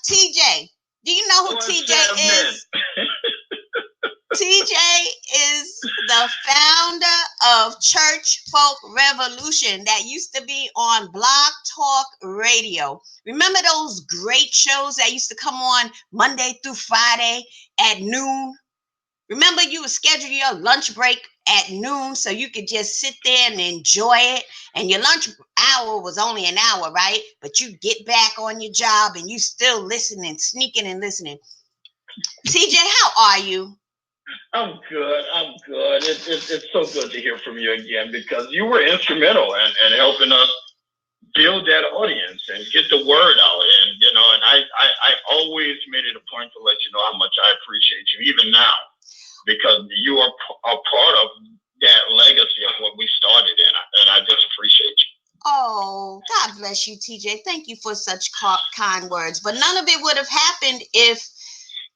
TJ. Do you know who What's TJ happening? is? TJ is the founder of Church Folk Revolution that used to be on Blog Talk Radio. Remember those great shows that used to come on Monday through Friday at noon? Remember, you would schedule your lunch break at noon so you could just sit there and enjoy it. And your lunch hour was only an hour, right? But you get back on your job and you still listening, sneaking and listening. TJ, how are you? I'm good. I'm good. It's so good to hear from you again because you were instrumental in helping us build that audience and get the word out. And I always made it a point to let you know how much I appreciate you, even now, because you are a part of that legacy of what we started in. And I just appreciate you. Oh, God bless you, TJ. Thank you for such kind words. But none of it would have happened if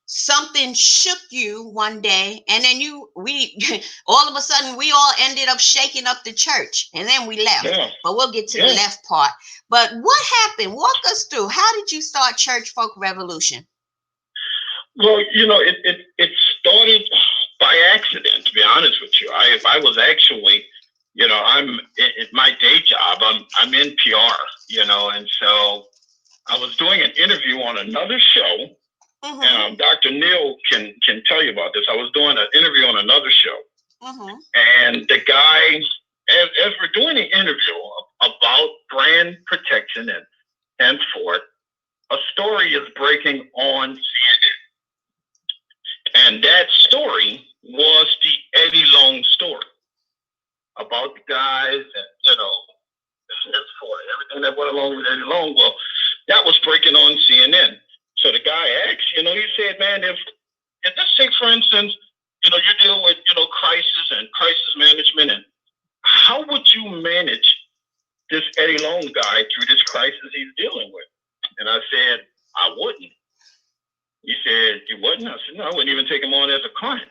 something shook you one day and then we all of a sudden we all ended up shaking up the church and then we left. Yeah. But we'll get to the Yeah. left part. But what happened? Walk us through. How did you start Church Folk Revolution? Well, it started by accident. To be honest with you, I was actually, I'm in my day job. I'm in PR, and so I was doing an interview on another show. Mm-hmm. And Dr. Neil can tell you about this. I was doing an interview on another show, Mm-hmm. and the guy, as we're doing the interview about brand protection and henceforth, a story is breaking on CNN. And that story was the Eddie Long story about the guys and, henceforth, everything that went along with Eddie Long. Well, that was breaking on CNN. So the guy asked, he said, man, if let's say, for instance, you deal with, crisis and crisis management, and how would you manage this Eddie Long guy through this crisis he's dealing with? And I said, I wouldn't. He said, you wouldn't? I said, no, I wouldn't even take him on as a client.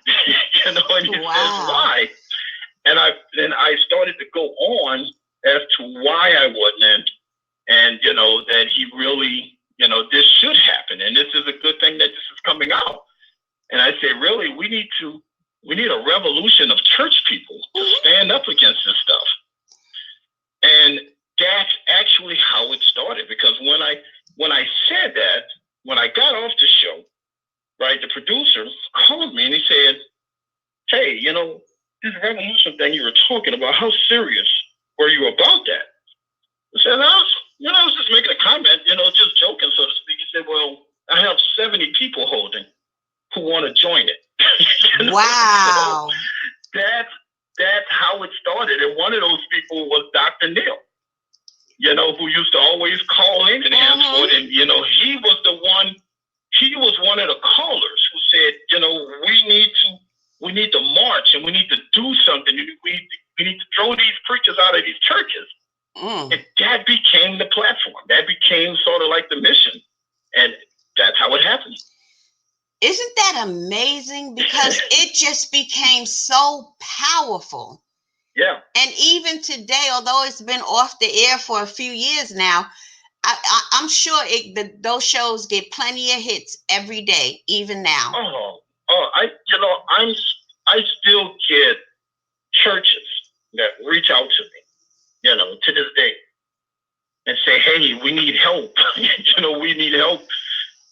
And he Wow. says, why? And then I started to go on as to why I wouldn't, and that he really, this should happen, and this is a good thing that this is coming out. And I say, really, we need a revolution of church people to stand up against this stuff. And that's actually how it started, because when I said that, when I got off the show, right, the producer called me and he said, hey, this revolution thing you were talking about, how serious were you about that? I said, I was just making a comment, just joking, so to speak. He said, well, I have 70 people holding who want to join it. Wow. So that's how it started. And one of those people was Dr. Neil, who used to always call in and henceforth. And, he was one of the callers who said, we need to march and we need to do something. We need to throw these preachers out of these churches. And that became the platform. That became sort of like the mission. And that's how it happened. Isn't that amazing? Because it just became so powerful. Yeah. And even today, although it's been off the air for a few years now, I'm sure those shows get plenty of hits every day, even now. I still get churches that reach out to me, to this day, and say, hey, we need help. We need help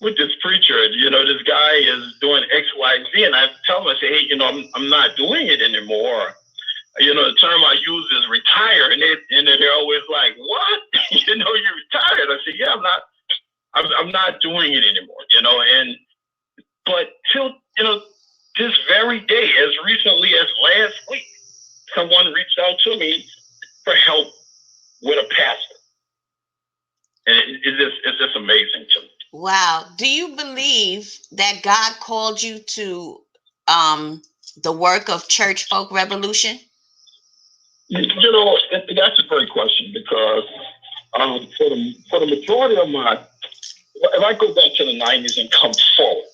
with this preacher. This guy is doing X, Y, Z. And I tell him, I say, hey, I'm not doing it anymore. The term I use is retire. And they're always like, what? You retired. I say, yeah, I'm not doing it anymore, but till, this very day, as recently as last week, someone reached out to me for help with a pastor. And it's just amazing to me. Wow. Do you believe that God called you to the work of Church Folk Revolution? That's a great question, because for the majority of if I go back to the 90s and come forward,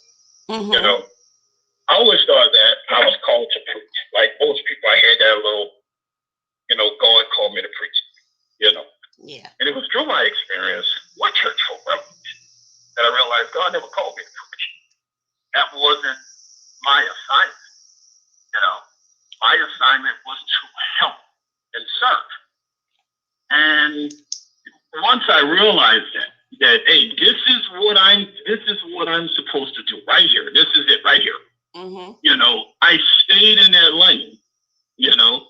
I always thought that I was called to preach. Like most people, I had that little, God called me to preach, Yeah. And it was through my experience with Church Folk Revolution that I realized God never called me to preach. That wasn't my assignment. You know, my assignment was to help and serve. And once I realized that hey, this is what I'm supposed to do right here. This is it right here. Mm-hmm. You know, I stayed in that lane. You know,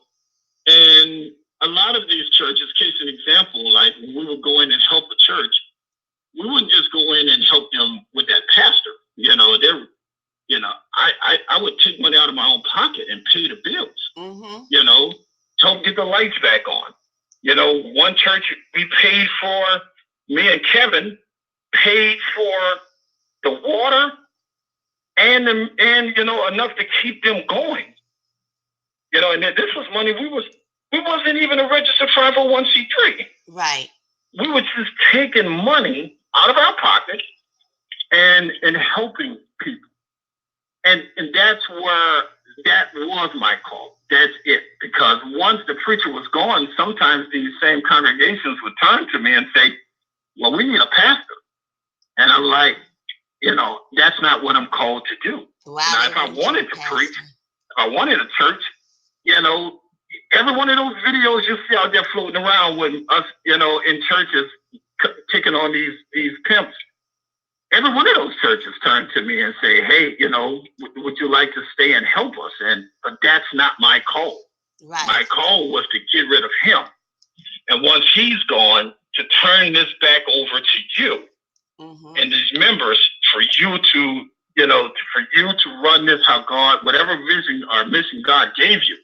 and a lot of these churches, case in example, like when we would go in and help a church, we wouldn't just go in and help them with that pastor. You know, I would take money out of my own pocket and pay the bills. Mm-hmm. You know, help get the lights back on. You know, one church we paid for, me and Kevin paid for the water and you know, enough to keep them going. You know, and this was money we wasn't even a registered 501c3. Right. We were just taking money out of our pocket and helping people. And that's where that was my call. That's it. Because once the preacher was gone, sometimes these same congregations would turn to me and say, well, we need a pastor. And I'm like, you know, that's not what I'm called to do. Wow, now, if I wanted to preach, if I wanted a church, you know, every one of those videos you see out there floating around with us, you know, in churches taking on these pimps, every one of those churches turn to me and say, hey, you know, would you like to stay and help us? But that's not my call. Right. My call was to get rid of him. And once he's gone, to turn this back over to you and these members for you to, you know, for you to run this how God, whatever vision or mission God gave you.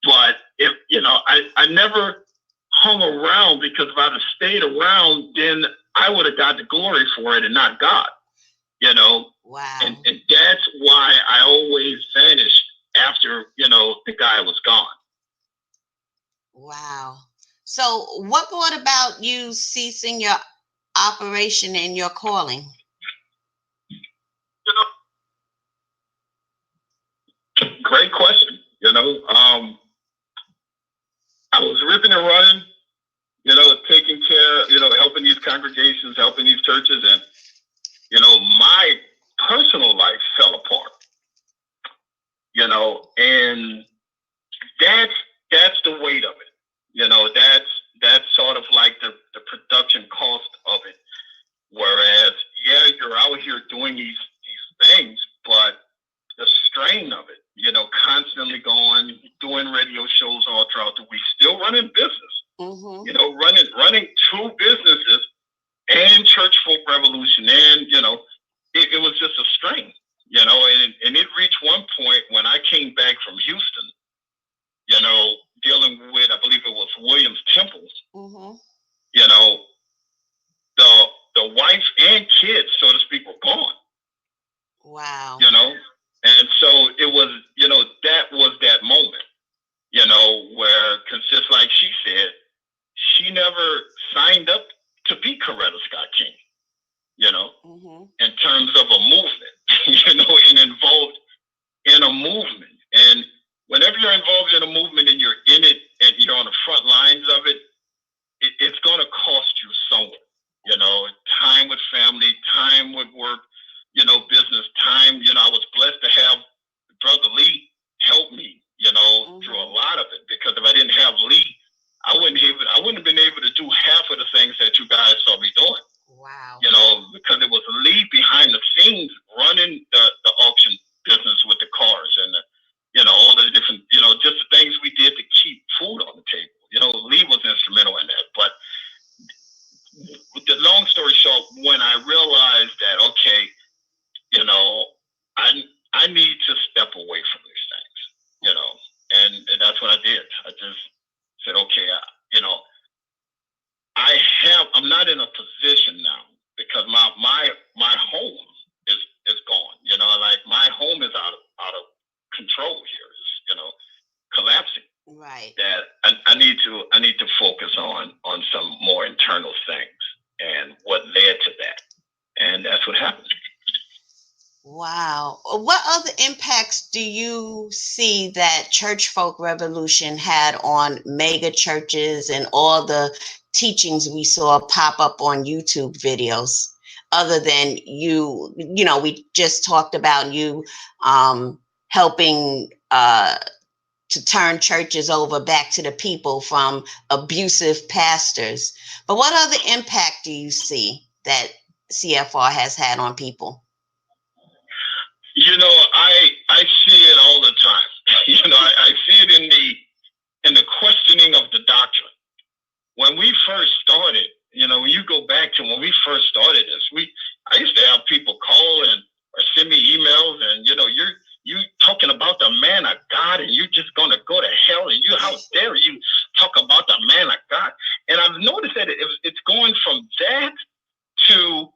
But if, you know, I never hung around, because if I'd have stayed around, then I would have got the glory for it and not God, you know? Wow. And that's why I always vanished after, you know, the guy was gone. Wow. So what brought about you ceasing your operation and your calling? You know, great question. You know, I was ripping and running, you know, taking care, you know, helping these congregations, helping these churches, and, you know, my personal life fell apart, you know, and that's the weight of it. You know, that's sort of like the production cost of it. Whereas, yeah, you're out here doing these things, but the strain of it, you know, constantly going, doing radio shows all throughout the week, still running business, you know, running two businesses and Church Folk Revolution. And, you know, it was just a strain, you know, and it reached one point when I came back from Houston, you know, dealing with, I believe it was Williams Temples, you know, the wife and kids, so to speak, were gone. Wow. You know, and so it was, you know, that was that moment, you know, where, because just like she said, she never signed up to be Coretta Scott King, you know, in terms of a movement, you know, and involved in a movement. And whenever you're involved in a movement and you're in it and you're on the front lines of it, it's going to cost you somewhere. You know, time with family, time with work, you know, business time. You know, I was blessed to have Brother Lee help me, you know, through a lot of it. Because if I didn't have Lee, I wouldn't have been able to do half of the things that you guys saw me doing. Wow. You know, because it was Lee behind the scenes running the auction business with the cars and the, you know, all the different, you know, just the things we did to keep food on the table. You know, Lee was instrumental in that. But the long story short, when I realized that, okay, you know, I need to step away from these things, you know, and that's what I did. I just said, okay, you know, I'm not in a position now, because my home is gone. You know, like my home is out of control here. It's, you know, collapsing. Right. That I need to focus on some more internal things and what led to that. And that's what happened. Wow. What other impacts do you see that Church Folk Revolution had on mega churches and all the teachings we saw pop up on YouTube videos? other than you, we just talked about you helping to turn churches over back to the people from abusive pastors. But what other impact do you see that CFR has had on people? I see it all the time. I see it in the questioning of the doctrine. When we first started, when you go back to when we first started this, I used to have people call or send me emails, and you talking about the man of God, and you just gonna go to hell, and how dare you talk about the man of God? And I've noticed that it's going from that to,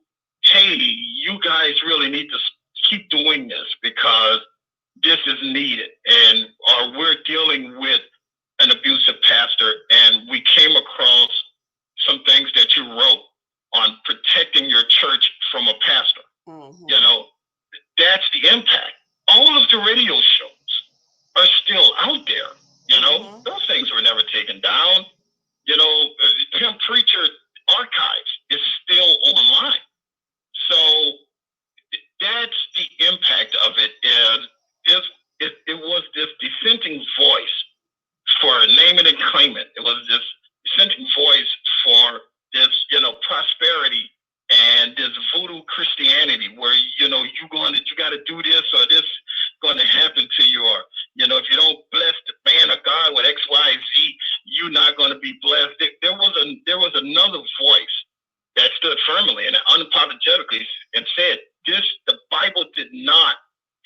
hey, you guys really need to keep doing this because this is needed, or we're dealing with an abusive pastor, and we came across some things that you wrote on protecting your church from a pastor. Mm-hmm. That's the impact. All of the radio shows are still out there. Mm-hmm. Those things were never taken down. Tim Preacher archives is still online. So that's the impact of it. It was this dissenting voice for name it and claim it. It was this dissenting voice for this, prosperity and this voodoo Christianity where, you got to do this or this going to happen to you. Or, if you don't bless the man of God with X, Y, Z, you're not going to be blessed. There was another voice that stood firmly and unapologetically and said, the Bible did not,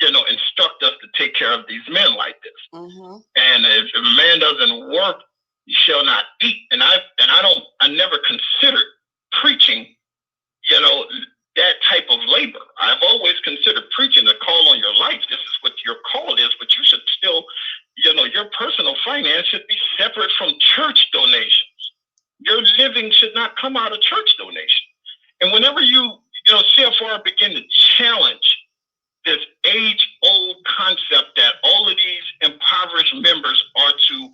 instruct us to take care of these men like this. Mm-hmm. And if a man doesn't work, you shall not eat. And I never considered preaching, that type of labor. I've always considered preaching a call on your life. This is what your call is, but you should still, your personal finance should be separate from church donations. Your living should not come out of church donation. And whenever CFR begin to challenge this age-old concept that all of these impoverished members are to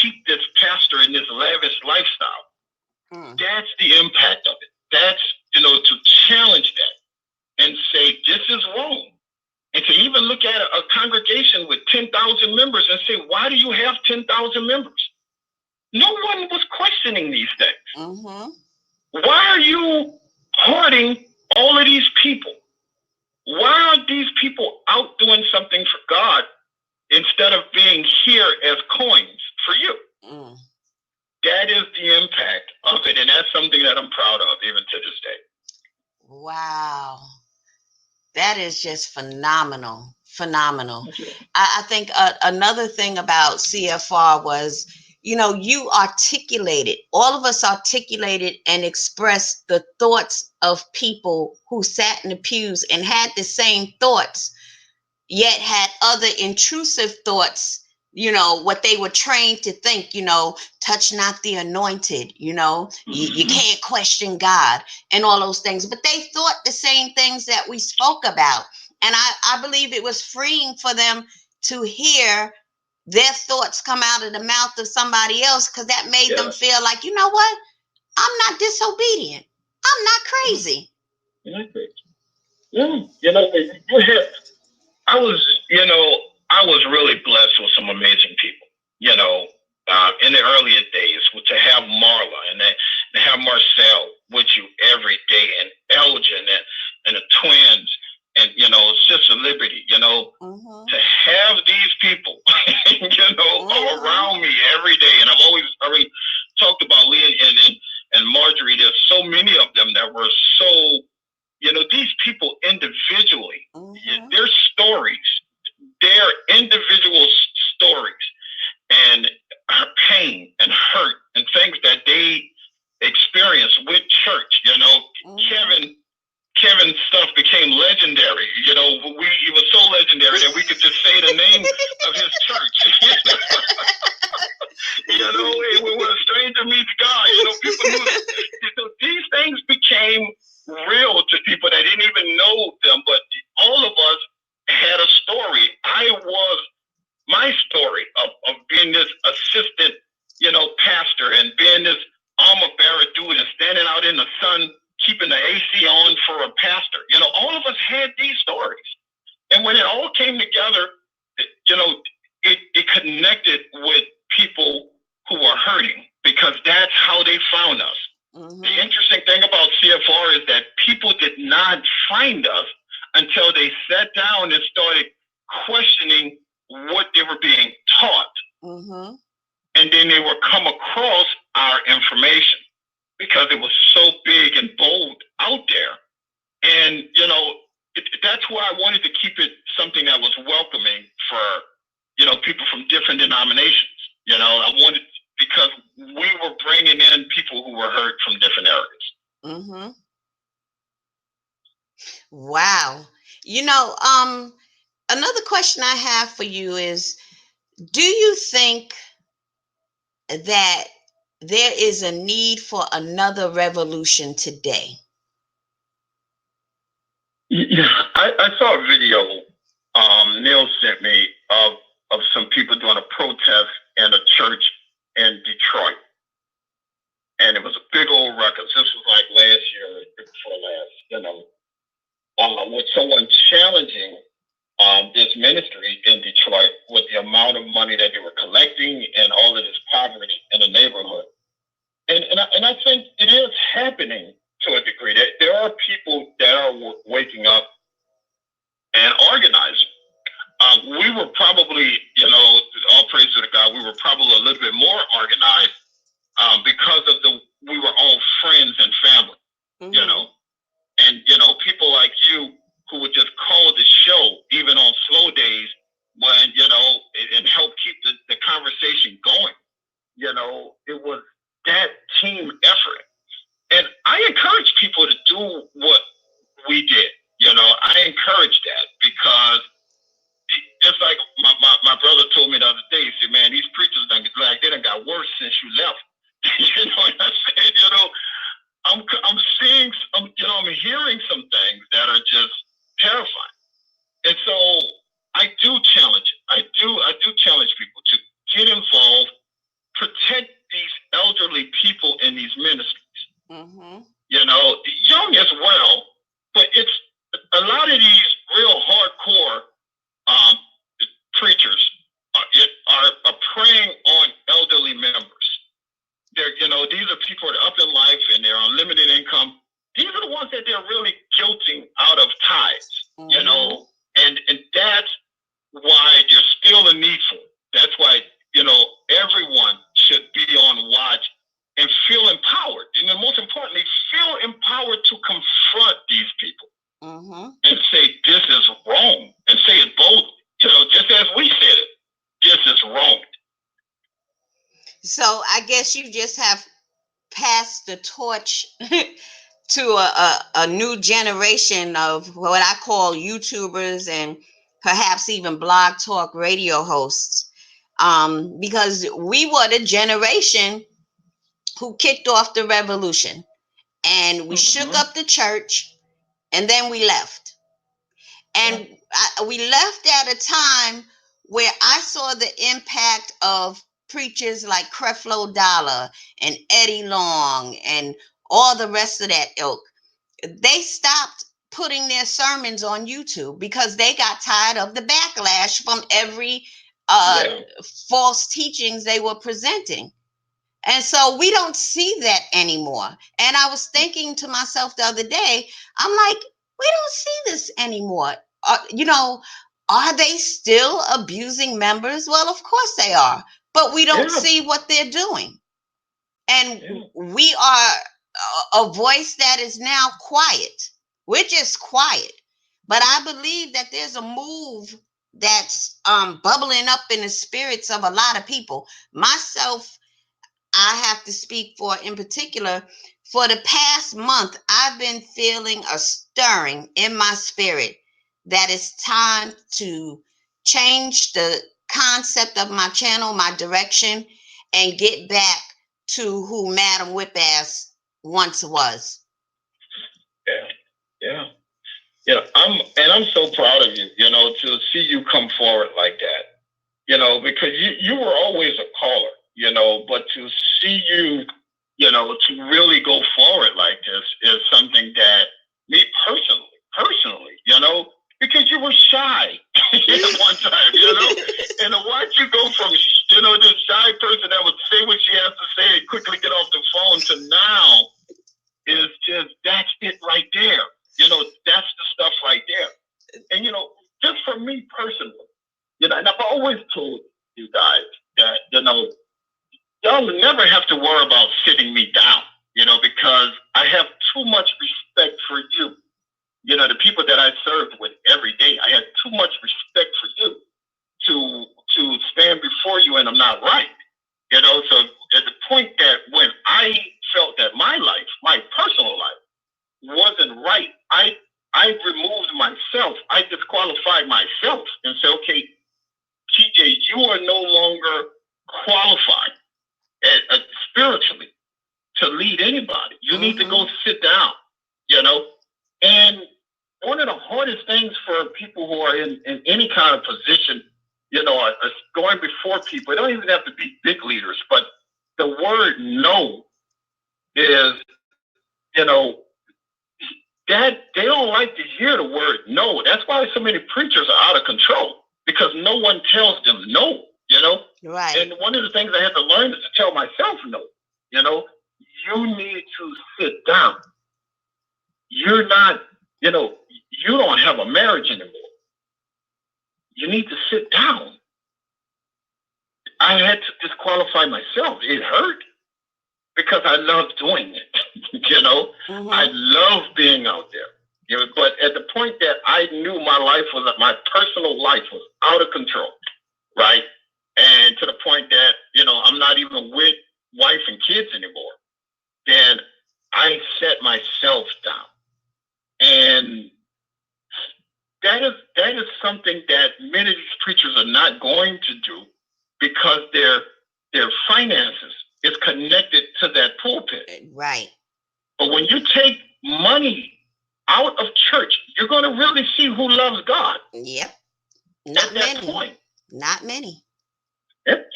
keep this pastor in this lavish lifestyle, that's the impact of it. That's, to challenge that and say, this is wrong. And to even look at a congregation with 10,000 members and say, why do you have 10,000 members? No one was questioning these things. Mm-hmm. Why are you hoarding all of these people? Why are these people out doing something for God instead of being here as coins for you? Mm. That is the impact of it, and that's something that I'm proud of even to this day. Wow. That is just phenomenal. Phenomenal. I think another thing about CFR was, you articulated, all of us articulated and expressed the thoughts of people who sat in the pews and had the same thoughts, yet had other intrusive thoughts, what they were trained to think, touch not the anointed, you can't question God and all those things. But they thought the same things that we spoke about. And I believe it was freeing for them to hear their thoughts come out of the mouth of somebody else, because that made them feel like, you know what? I'm not disobedient. I'm not crazy. You're not crazy. Yeah. I was really blessed with some amazing people, in the earlier days, to have Marla and to have Marcel with you every day, and Elgin and the twins, and, Sister Liberty, mm-hmm. to have these people, mm-hmm. around me every day. And I've already talked about Leah and Marjorie. There's so many of them that were so, these people individually, mm-hmm. their stories, their individual stories and pain and hurt and things that they experienced with church, mm-hmm. Kevin's stuff became legendary. He was so legendary that we could just say the name of his church. When a stranger meets God, people knew. These things became real to people that didn't even know them, but all of us had a story. My story of being this assistant, pastor, and being this armor bearer dude and standing out in the sun, keeping the AC on for a pastor. All of us had these stories. And when it all came together, it connected with people who were hurting, because that's how they found us. Mm-hmm. The interesting thing about CFR is that people did not find us until they sat down and started questioning what they were being taught. Mm-hmm. And then they would come across our information because it was so big and bold out there. And, that's why I wanted to keep it something that was welcoming for, people from different denominations. I wanted, because we were bringing in people who were hurt from different areas. Mm-hmm. Wow. Another question I have for you is, do you think that there is a need for another revolution today? Yeah, I saw a video Neil sent me of some people doing a protest in a church in Detroit. And it was a big old ruckus. This was like last year, before last, with someone challenging this ministry in Detroit with the amount of money that they were collecting and all of this poverty in the neighborhood. And I think it is happening to a degree. There are people that are waking up and organizing. We were probably, all praise to God, we were probably a little bit more organized because of we were all friends and family, mm-hmm. And, people like you who would just call the show, even on slow days, when, and help keep the conversation going. It was that team effort. And I encourage people to do what we did. I encourage that, because just like my brother told me the other day, he said, man, these preachers they done got worse since you left. And I said, I'm seeing, I'm hearing some things that are just terrifying. And so I do challenge people to get involved, protect these elderly people in these ministries. Mm-hmm. Young as well, but it's a lot of these real hardcore preachers are preying on elderly members. These are people that are up in life and they're on limited income. These are the ones that they're really guilting out of tithes, mm-hmm. And that's why there's still a need for it. That's why, everyone should be on watch and feel empowered. And most importantly, feel empowered to confront these people, mm-hmm. and say, this is wrong, and say it boldly, just as we said it, this is wrong. So I guess you just have passed the torch to a new generation of what I call YouTubers and perhaps even blog talk radio hosts, because we were the generation who kicked off the revolution, and we mm-hmm. shook up the church, and then we left. And we left at a time where I saw the impact of preachers like Creflo Dollar and Eddie Long and all the rest of that ilk. They stopped putting their sermons on YouTube because they got tired of the backlash from every false teachings they were presenting. And so we don't see that anymore. And I was thinking to myself the other day, I'm like, we don't see this anymore. Are they still abusing members? Well, of course they are, but we don't see what they're doing. And we are a voice that is now quiet. We're just quiet. But I believe that there's a move that's bubbling up in the spirits of a lot of people. Myself, I have to speak for in particular. For the past month, I've been feeling a stirring in my spirit that it's time to change the concept of my channel, my direction, and get back to who Madam Whip-Ass once was. Yeah. I'm so proud of you, to see you come forward like that, because you were always a caller, but to see you, to really go forward like this is something that, I removed myself. I disqualified myself and said, okay, TJ, you are no longer qualified spiritually to lead anybody. You need to go sit down, And one of the hardest things for people who are in any kind of position, going before people, it don't even have to be big leaders, but the word no is, that they don't like to hear the word no. That's why so many preachers are out of control, because no one tells them no, Right. And one of the things I had to learn is to tell myself no. You need to sit down. You're not, you don't have a marriage anymore. You need to sit down. I had to disqualify myself. It hurt because I love doing it. I love being out there. But at the point that I knew my personal life was out of control, right? And to the point that, I'm not even with wife and kids anymore, then I set myself down. And that is something that many of these preachers are not going to do, because their finances is connected to that pulpit. Right. But when you take money out of church, you're going to really see who loves God. Yep. Not many. Point. Not many. Yep.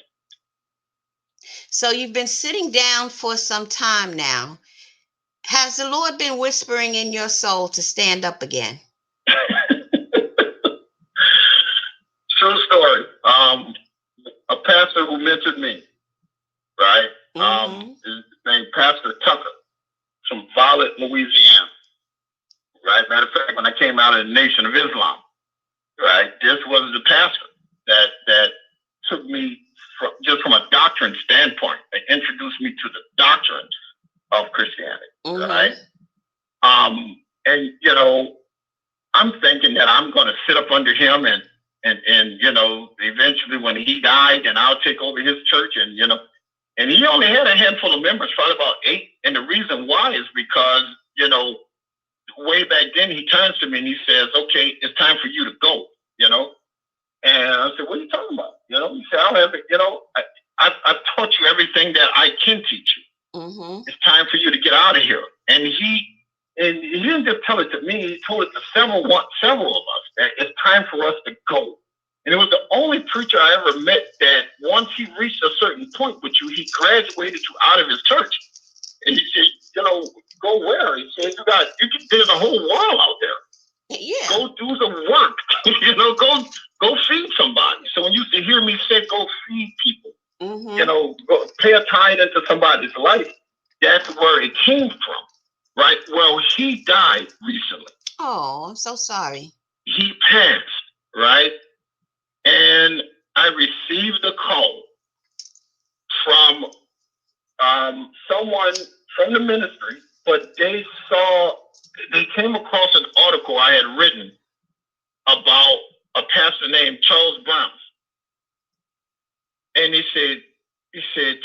So you've been sitting down for some time now. Has the Lord been whispering in your soul to stand up again? True story. A pastor who mentored me, right? His name Pastor Tucker from Violet, Louisiana. Right? Matter of fact, when I came out of the Nation of Islam, right, this was the pastor that took me from a doctrine standpoint. They introduced me to the doctrine of Christianity, right? And I'm thinking that I'm going to sit up under him and eventually when he died, then I'll take over his church, and he only had a handful of members, probably about 8. And the reason why is because, way back then he turns to me and he says, okay, it's time for you to go, And I said, what are you talking about? He said, I don't have it, I've taught you everything that I can teach you. It's time for you to get out of here. And he didn't just tell it to me, he told it to several of us, that it's time for us to go. And it was the only preacher I ever met that once he reached a certain point with you, he graduated you out of his church. And he said, go where? He said, there's a whole world out there. Yeah. Go do the work. Go feed somebody. So when you hear me say go feed people, go pay a tithe into somebody's life, that's where it came from. Right? Well, he died recently. Oh, I'm so sorry. He passed, right? And I received a call from someone from the ministry, but they came across an article I had written about a pastor named Charles Brown. And he said,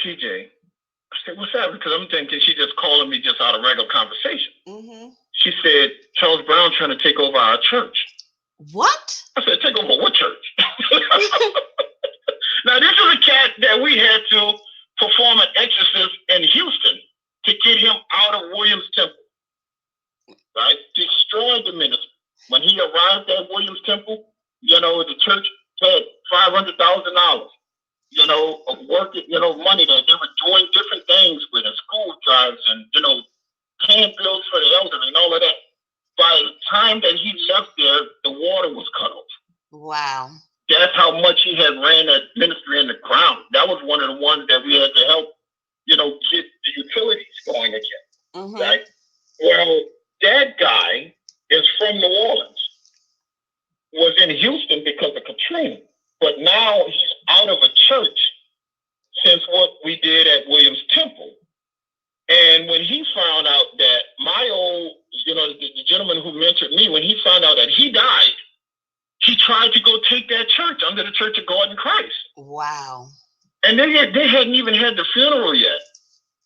TJ, I said, what's that? Because I'm thinking she's just calling me just out of regular conversation. She said, Charles Brown trying to take over our church. What? I said, take over what church? Now, this is a cat that we had to perform an exorcism in Houston to get him out of Williams Temple. Right? Destroyed the ministry. When he arrived at Williams Temple, the church had $500,000. Of work, money that they were doing different things with, and school drives and, paying bills for the elderly and all of that. By the time that he left there, the water was cut off. Wow. That's how much he had ran that ministry in the ground. That was one of the ones that we had to help, get the utilities going again. Right? Well, that guy is from New Orleans, was in Houston because of Katrina. But now he's out of a church since what we did at Williams Temple. And when he found out that my old, the gentleman who mentored me, when he found out that he died, he tried to go take that church under the Church of God in Christ. Wow. And they hadn't even had the funeral yet.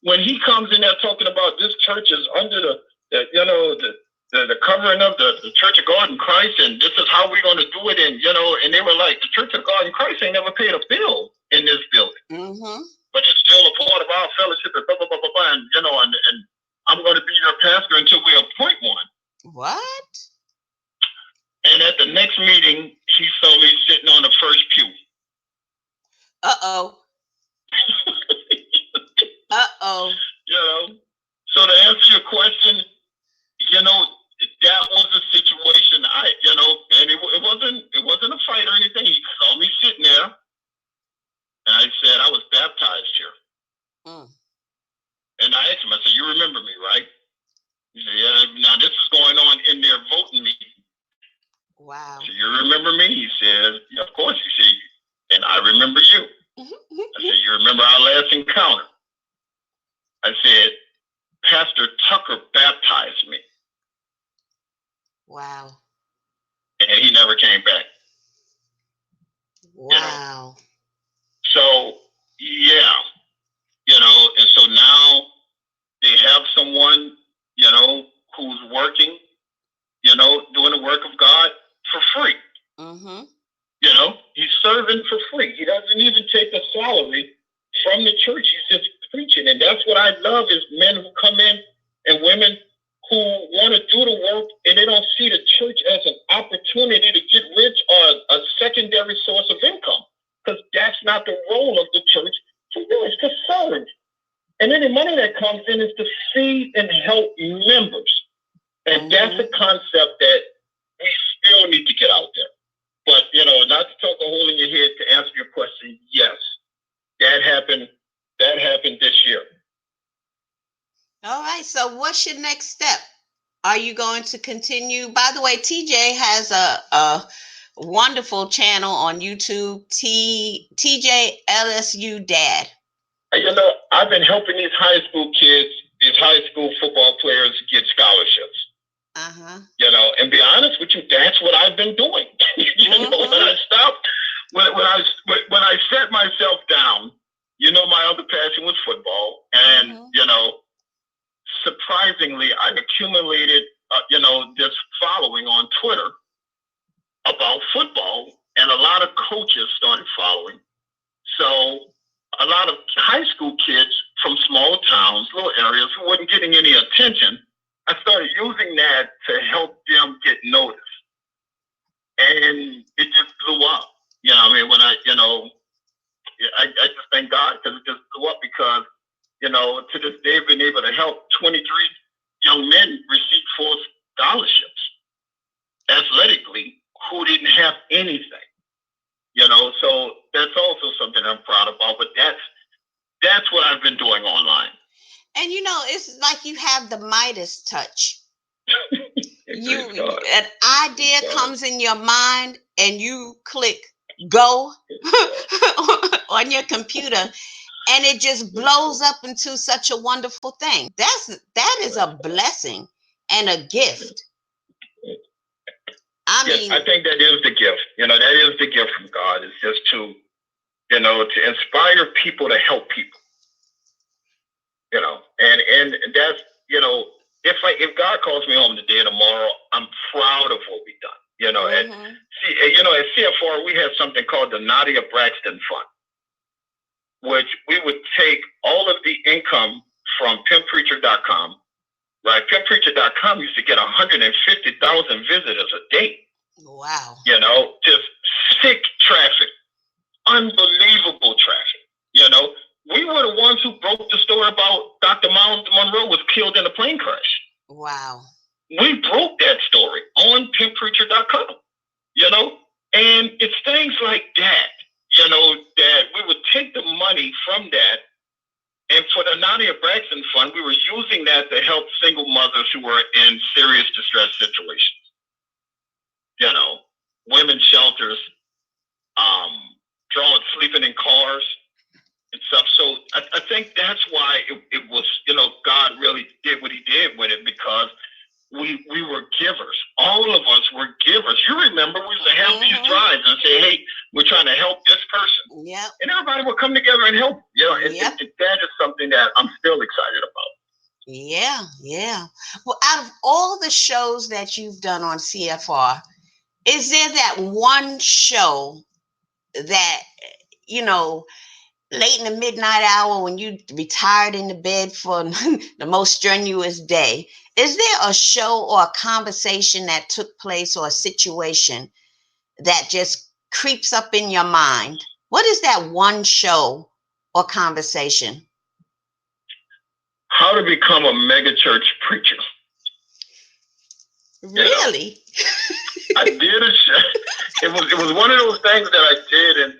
When he comes in there talking about this church is under the the covering of the Church of God in Christ, and this is how we're going to do it. And, and they were like, the Church of God in Christ ain't never paid a bill in this building. Mm-hmm. But it's still a part of our fellowship, and blah, blah, blah, blah, blah. And, and I'm going to be your pastor until we appoint one. What? And at the next meeting, he saw me sitting on the first pew. Uh-oh. Uh-oh. So to answer your question, that was a situation and it wasn't a fight or anything. He saw me sitting there, and I said, I was baptized here. Mm. And I asked him, I said, you remember me, right? He said, yeah, now this is going on in their voting meeting. Wow. So you remember me? He said, yeah, of course. He said, and I remember you. I said, you remember our last encounter? I said, Pastor Tucker baptized me. Wow. And he never came back. Wow. So, yeah. And so now they have someone, who's working, doing the work of God for free. Mm-hmm. He's serving for free. He doesn't even take a salary from the church. He's just preaching. And that's what I love is men who come in and women who want to do the work, and they don't see the church as an opportunity to get rich or a secondary source of income, because that's not the role of the church to do. It's to serve. And any money that comes in is to feed and help members. And that's a concept that we still need to get out there. But, not to talk a hole in your head, to answer your question, yes, that happened this year. All right. So what's your next step? Are you going to continue? By the way, TJ has a wonderful channel on YouTube, TJ LSU Dad. I've been helping these high school kids, these high school football players get scholarships. Uh-huh. And be honest with you, that's what I've been doing. When I stopped, when I set myself down, my other passion was football. And, surprisingly, I accumulated, this following on Twitter about football, and a lot of coaches started following. So a lot of high school kids from small towns, little areas who wasn't getting any attention, I started using that to help them get noticed. And it just blew up. When I just thank God, because it just blew up, because, to this day, I've been able to help 23 young men receive 4 scholarships athletically who didn't have anything. So that's also something I'm proud about. But that's what I've been doing online. And it's like you have the Midas touch. An idea comes in your mind, and you click go on your computer, and it just blows up into such a wonderful thing. That is a blessing and a gift. I think that is the gift. That is the gift from God. It's just to inspire people to help people. And that's, if God calls me home today or tomorrow, I'm proud of what we've done. And at CFR, we have something called the Nadia Braxton Fund, which we would take all of the income from pimppreacher.com. Right, pimppreacher.com used to get 150,000 visitors a day. Wow. Just sick traffic, unbelievable traffic. We were the ones who broke the story about Dr. Miles Monroe was killed in a plane crash. Wow. We broke that story on pimppreacher.com, and it's things like that, that we would take the money from that. And for the Nadia Braxton Fund, we were using that to help single mothers who were in serious distress situations. Women's shelters, sleeping in cars and stuff. So I think that's why it was, God really did what he did with it, because we were givers. All of us were givers. You remember, we used to have these drives and say, hey, we're trying to help this person. Yep. And everybody would come together and help. And that is something that I'm still excited about. Yeah, yeah. Well, out of all the shows that you've done on CFR, is there that one show that, you know, late in the midnight hour when you be tired in the bed for the most strenuous day, is there a show or a conversation that took place or a situation that just creeps up in your mind? What is that one show or conversation? How to become a megachurch preacher. You know, Really? I did a show. It was one of those things that I did, and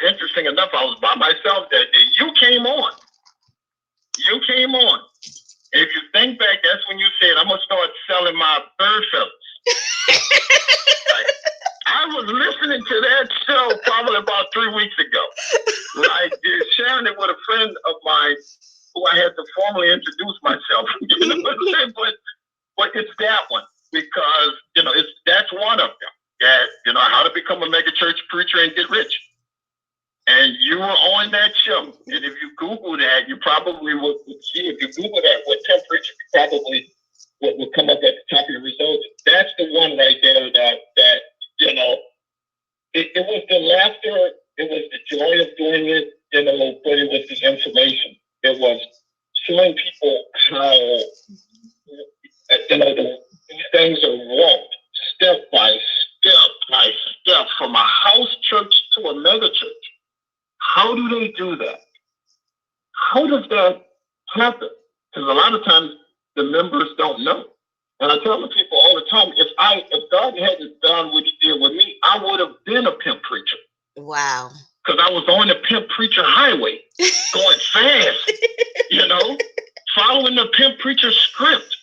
interesting enough, I was by myself that day. You came on. You came on. And if you think back, that's when you said, I'm gonna start selling my bird feathers. I was listening to that show probably about 3 weeks ago. Like sharing it with a friend of mine who I had to formally introduce myself. But it's that one because that's one of them. That how to become a megachurch preacher and get rich. And you were on that show. And if you Google that, you probably would see. If you Google that, what 10 preacher, probably what would come up at the top of your results. That's the one right there that it was the laughter, it was the joy of doing it, but it was the information. It was showing people how these things are walked step by step from a house church to a mega church. How do they do that? How does that happen? Because a lot of times the members don't know. And I tell the people all the time, if God hadn't done what he did with me, I would have been a pimp preacher. Wow. Because I was on the pimp preacher highway, going fast, following the pimp preacher script,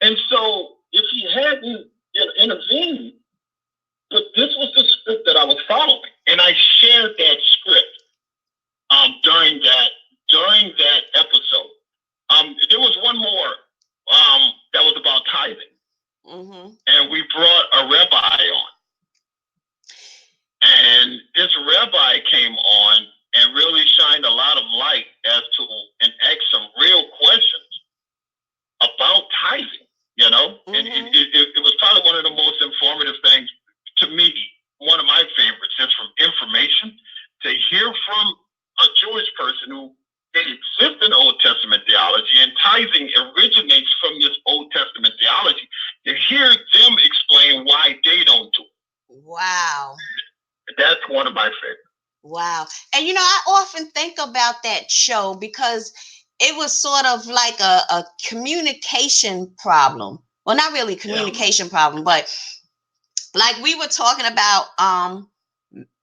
And so if he hadn't intervened, but this was the script that I was following. And I shared that script during that episode. There was one more that was about tithing. Mm-hmm. And we brought a rabbi on. And this rabbi came on and really shined a lot of light as to and asked some real questions about tithing, Mm-hmm. And it was probably one of the most informative things to me. One of my favorites is from information to hear from a Jewish person who exists in Old Testament theology, and tithing originates from this Old Testament theology. To hear them explain why they don't do it. Wow. That's one of my favorites. Wow. And I often think about that show because it was sort of like a communication problem. Well, not really communication problem, but like we were talking about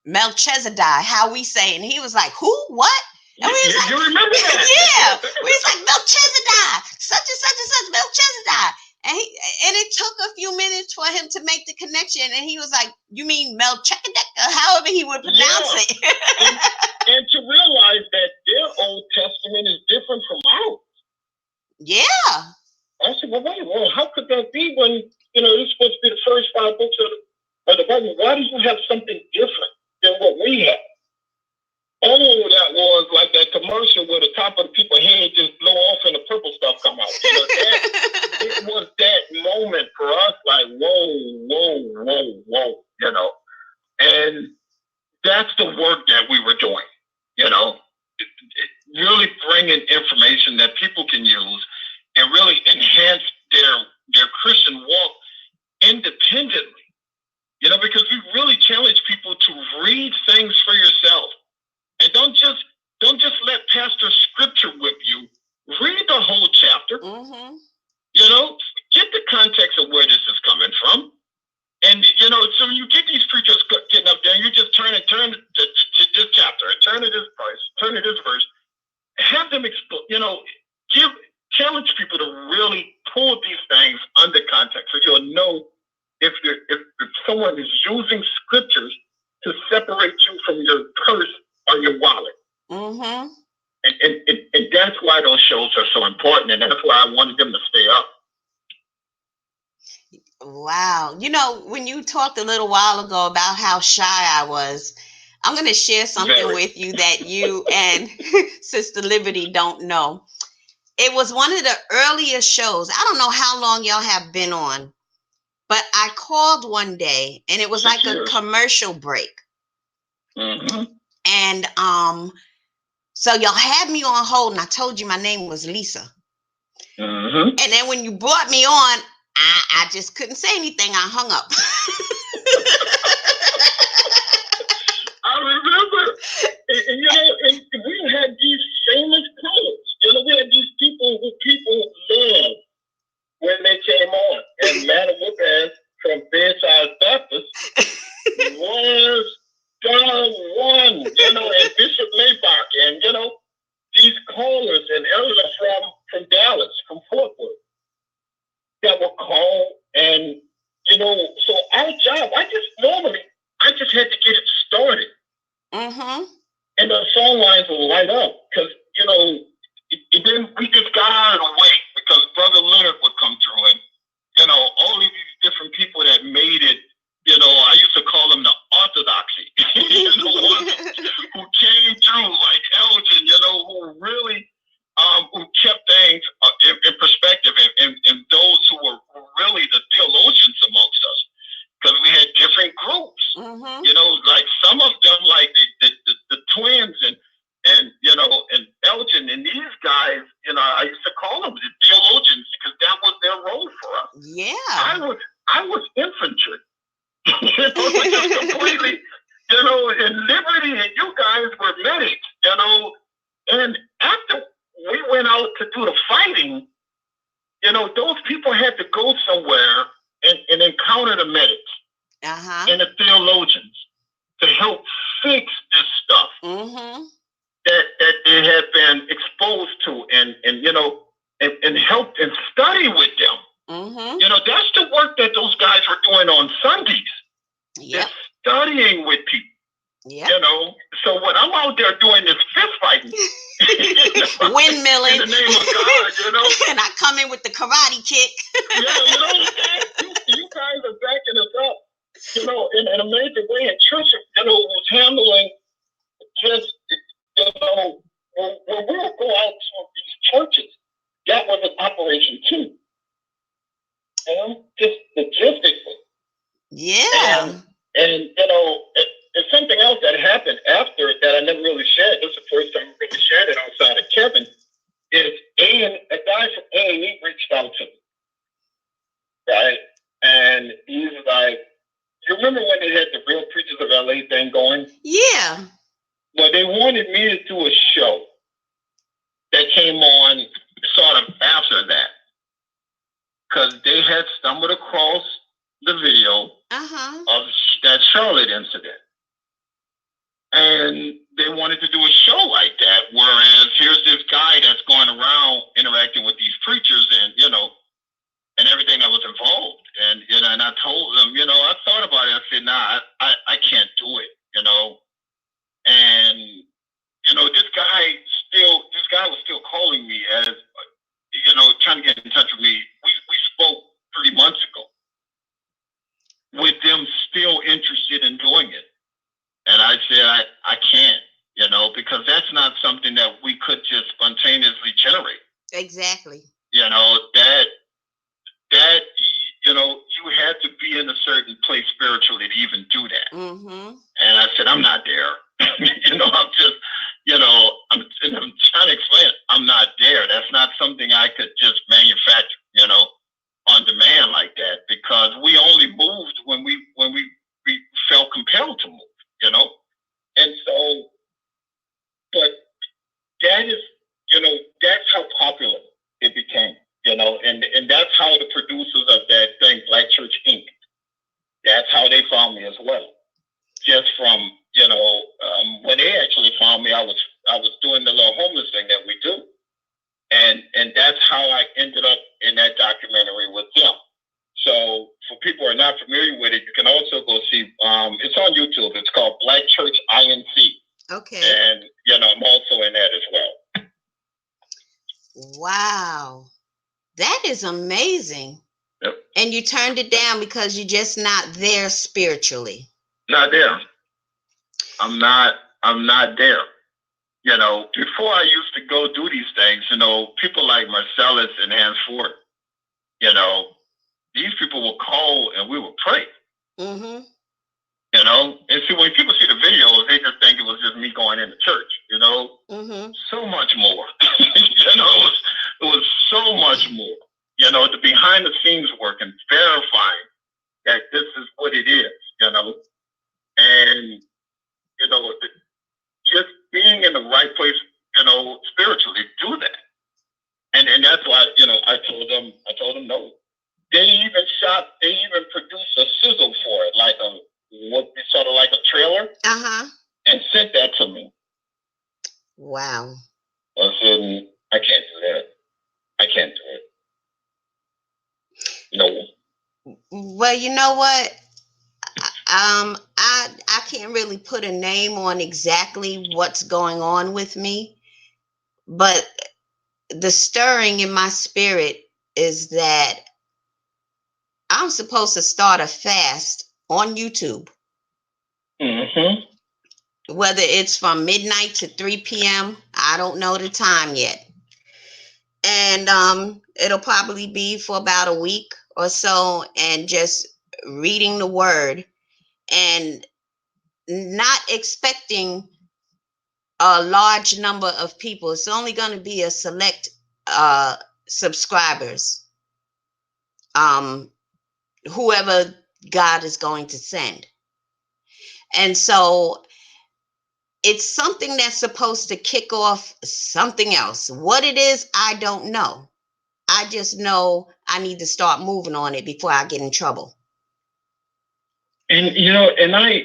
Melchizedek, how we say, and he was like, who, what? And we was like, you remember that? Yeah. We was like, Melchizedek, such and such and such, Melchizedek. And it took a few minutes for him to make the connection. And he was like, you mean Melchizedek? However he would pronounce it. and to realize that their Old Testament is different from ours. Yeah. I said, well, how could that be when, it's supposed to be the first 5 books of the Bible? Why do you have something different than what we have? All that was like that commercial where the top of the people's head just blow off and the purple stuff come out. It was that moment for us, like, whoa, And that's the work that we were doing, really bringing information that people can use and really enhance their Christian walk independently, because we really challenge people to read things for yourself. And don't just let pastor scripture whip you. Read the whole chapter. Mm-hmm. Get the context of where this is coming from. And, so you get these preachers getting up there and you just turn to this chapter, turn to this verse, turn to this verse. Have them, challenge people to really pull these things under context so you'll know if someone is using scriptures to separate you from your purse or your wallet. Mm-hmm. And that's why those shows are so important, and that's why I wanted them to stay up. Wow. When you talked a little while ago about how shy I was, I'm going to share something with you that you and Sister Liberty don't know. It was one of the earliest shows. I don't know how long y'all have been on, but I called one day and it was 6 like a years. commercial break. Mm-hmm. And so y'all had me on hold and I told you my name was Lisa. Mm-hmm. And then when you brought me on, I just couldn't say anything. I hung up. I remember, and, you know, and we had these famous callers. You know, we had these people who people loved when they came on. And Madam Whipaz from Bedside Baptist was the one, you know, and Bishop Maybach, and, you know, these callers and elders from Dallas, from Fort Worth, that were called. And, you know, so our job, I just had to get it started. Mm-hmm. And the song lines will light up because, you know, then we just got out of the way because Brother Leonard would come through and, you know, all of these different people that made it, you know, I used to call them the orthodoxy, you know, who came through like Elgin, you know, who really, who kept things in perspective and those who were really the theologians amongst us. Because we had different groups, Mm-hmm. you know, like some of them, like the twins and you know, and Elgin and these guys, you know, I used to call them the theologians because that was their role for us. Yeah. I was infantry, you know, which is completely, you know, and Liberty and you guys were medics, you know, and after we went out to do the fighting, you know, those people had to go somewhere and encounter the medics and the theologians to help fix this stuff that they had been exposed to and you know, and help and study with them. You know, that's the work that those guys were doing on Sundays. Yep. Studying with people. Yep. You know, so when I'm out there doing this fist fighting, windmilling in the name of God, you know, and I come in with the karate kick. you know, you guys are backing us up, you know, in a major way. And Trisha, you know, was handling just, you know, when we would go out to these churches, that was an operation too. You know, just logistically. Yeah. And you know, it's something else that happened after that I never really shared. This is the first time I really shared it outside of Kevin. Is a guy from A&E reached out to me, right? And he's like, "You remember when they had the Real Preachers of LA thing going?" Yeah. Well, they wanted me to do a show that came on sort of after that because they had stumbled across the video of that Charlotte incident. And they wanted to do a show like that, whereas here's this guy that's going around interacting with these preachers and, you know, and everything that was involved. And, you know, and I told them, you know, I thought about it. I said, nah, I can't do it, you know. And, you know, this guy was still calling me as, you know, trying to get in touch with me. We spoke 3 months ago with them still interested in doing it. And I said, I can't, you know, because that's not something that we could just spontaneously generate. Exactly. You know, that, you know, you had to be in a certain place spiritually to even do that. And I said, I'm not there. You know, I'm just, you know, I'm trying to explain it. I'm not there. That's not something I could just manufacture, you know, on demand like that, because we only moved when we felt compelled to move. You know, and so, but that is, you know, that's how popular it became, you know, and that's how the producers of that thing, Black Church Inc., that's how they found me as well. Just from, you know, when they actually found me, I was doing the little homeless thing that we do, and that's how I ended up in that documentary with them. So for people who are not familiar with it, you can also go see, it's on YouTube. It's called Black Church INC. Okay. And, you know, I'm also in that as well. Wow. That is amazing. Yep. And you turned it down because you're just not there spiritually. Not there. I'm not there. Before I used to go do these things, people like Marcellus and Hans Ford, you know, these people will call and we will pray. Mm-hmm. And see, when people see the videos, they just think it was just me going into church, Mm-hmm. so much more. It was so much more, the behind the scenes work and verifying that this is what it is, and, just being in the right place, spiritually, do that. And that's why, I told them no. They even produced a sizzle for it, like sort of like a trailer, and sent that to me. Wow. I said, I can't do that. I can't do it. No. Well, you know what? I can't really put a name on exactly what's going on with me, but the stirring in my spirit is that I'm supposed to start a fast on YouTube. Mm-hmm. Whether it's from midnight to 3 p.m., I don't know the time yet. And it'll probably be for about a week or so, and just reading the word and not expecting a large number of people. It's only going to be a select subscribers, whoever God is going to send. And so it's something that's supposed to kick off something else. What it is, I don't know. I just know I need to start moving on it before I get in trouble. And I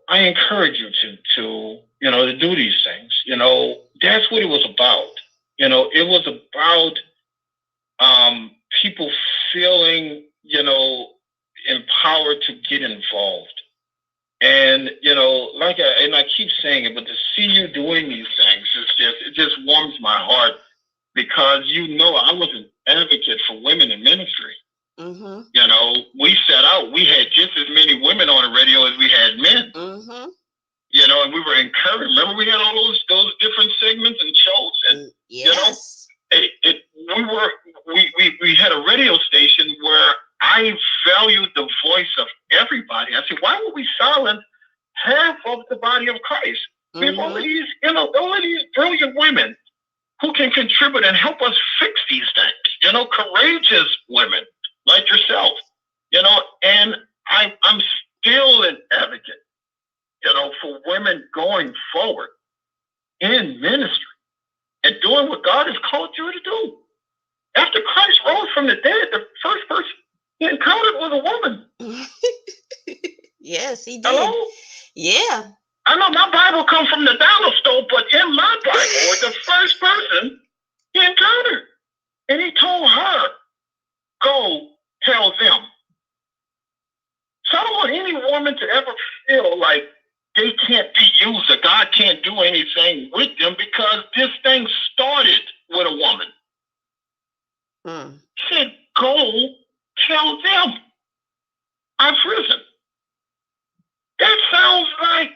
encourage you to do these things. That's what it was about. It was about people feeling empowered to get involved. And I keep saying it, but to see you doing these things it just warms my heart, because I was an advocate for women in ministry. Mm-hmm. We set out. We had just as many women on the radio as we had men. Mm-hmm. And we were encouraged. Remember, we had all those different segments and shows, and yes, we had a radio station where I valued the voice of everybody. I said, why would we silence half of the body of Christ? Mm-hmm. We have all of these brilliant women who can contribute and help us fix these things. Courageous women like yourself. And I'm still an advocate, for women going forward in ministry and doing what God has called you to do. After Christ rose from the dead, the first person he encountered was a woman. Yes, he did. Hello? Yeah. I know my Bible comes from the dollar store, but in my Bible, the first person he encountered. And he told her, go tell them. So I don't want any woman to ever feel like they can't be used or God can't do anything with them, because this thing started with a woman. He said, go tell them I've risen. That sounds like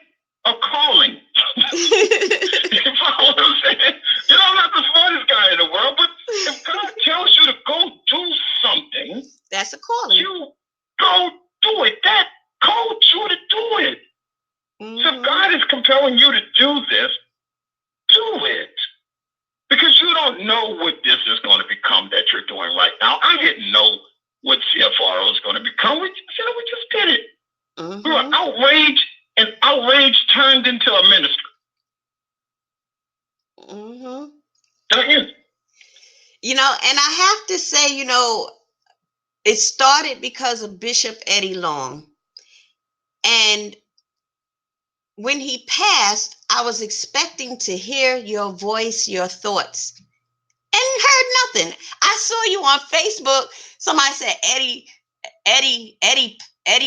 a calling. You follow what I'm saying? I'm not the smartest guy in the world, but if God tells you to go do something, that's a calling. You go do it. That called you to do it. Mm-hmm. So if God is compelling you to do this, do it. Because you don't know what this is going to become that you're doing right now. I didn't know what CFRO is going to become. We just did it. Mm-hmm. We were outraged, and outrage turned into a ministry. Mm-hmm. Don't you? And I have to say, it started because of Bishop Eddie Long. And when he passed, I was expecting to hear your voice, your thoughts, and heard nothing. I saw you on Facebook. Somebody said Eddie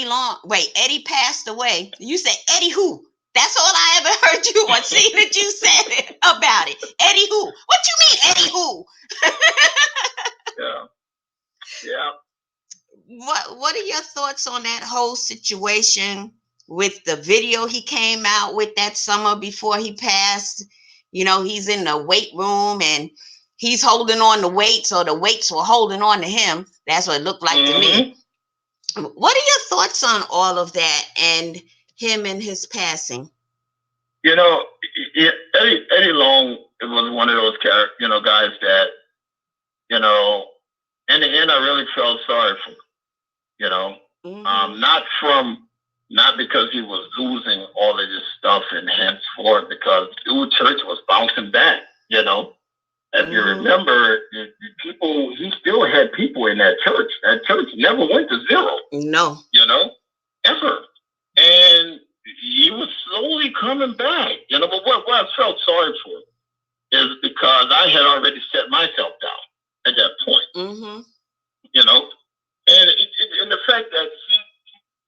Long. Wait, Eddie passed away. You said Eddie who? That's all I ever heard you on. See that you said it about it. Eddie who? What you mean Eddie who? Yeah. What are your thoughts on that whole situation with the video he came out with that summer before he passed? He's in the weight room and he's holding on to weights, or the weights were holding on to him. That's what it looked like to me. What are your thoughts on all of that and him and his passing? Eddie Long was one of those guys that, in the end, I really felt sorry for. Not because he was losing all of this stuff and henceforth, because the church was bouncing back. If you remember, he still had people in that church. That church never went to zero. No. Ever. And he was slowly coming back. But what I felt sorry for is because I had already set myself down at that point. And the fact that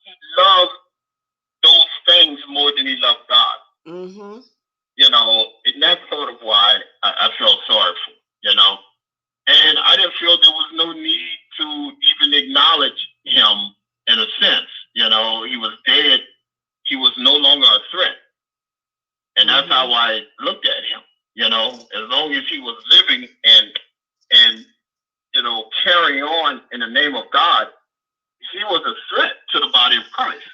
he loved those things more than he loved God. And that's sort of why I felt sorry for him, And I didn't feel there was no need to even acknowledge him in a sense. He was dead. He was no longer a threat. And that's how I looked at him. As long as he was living and carrying on in the name of God, he was a threat to the body of Christ.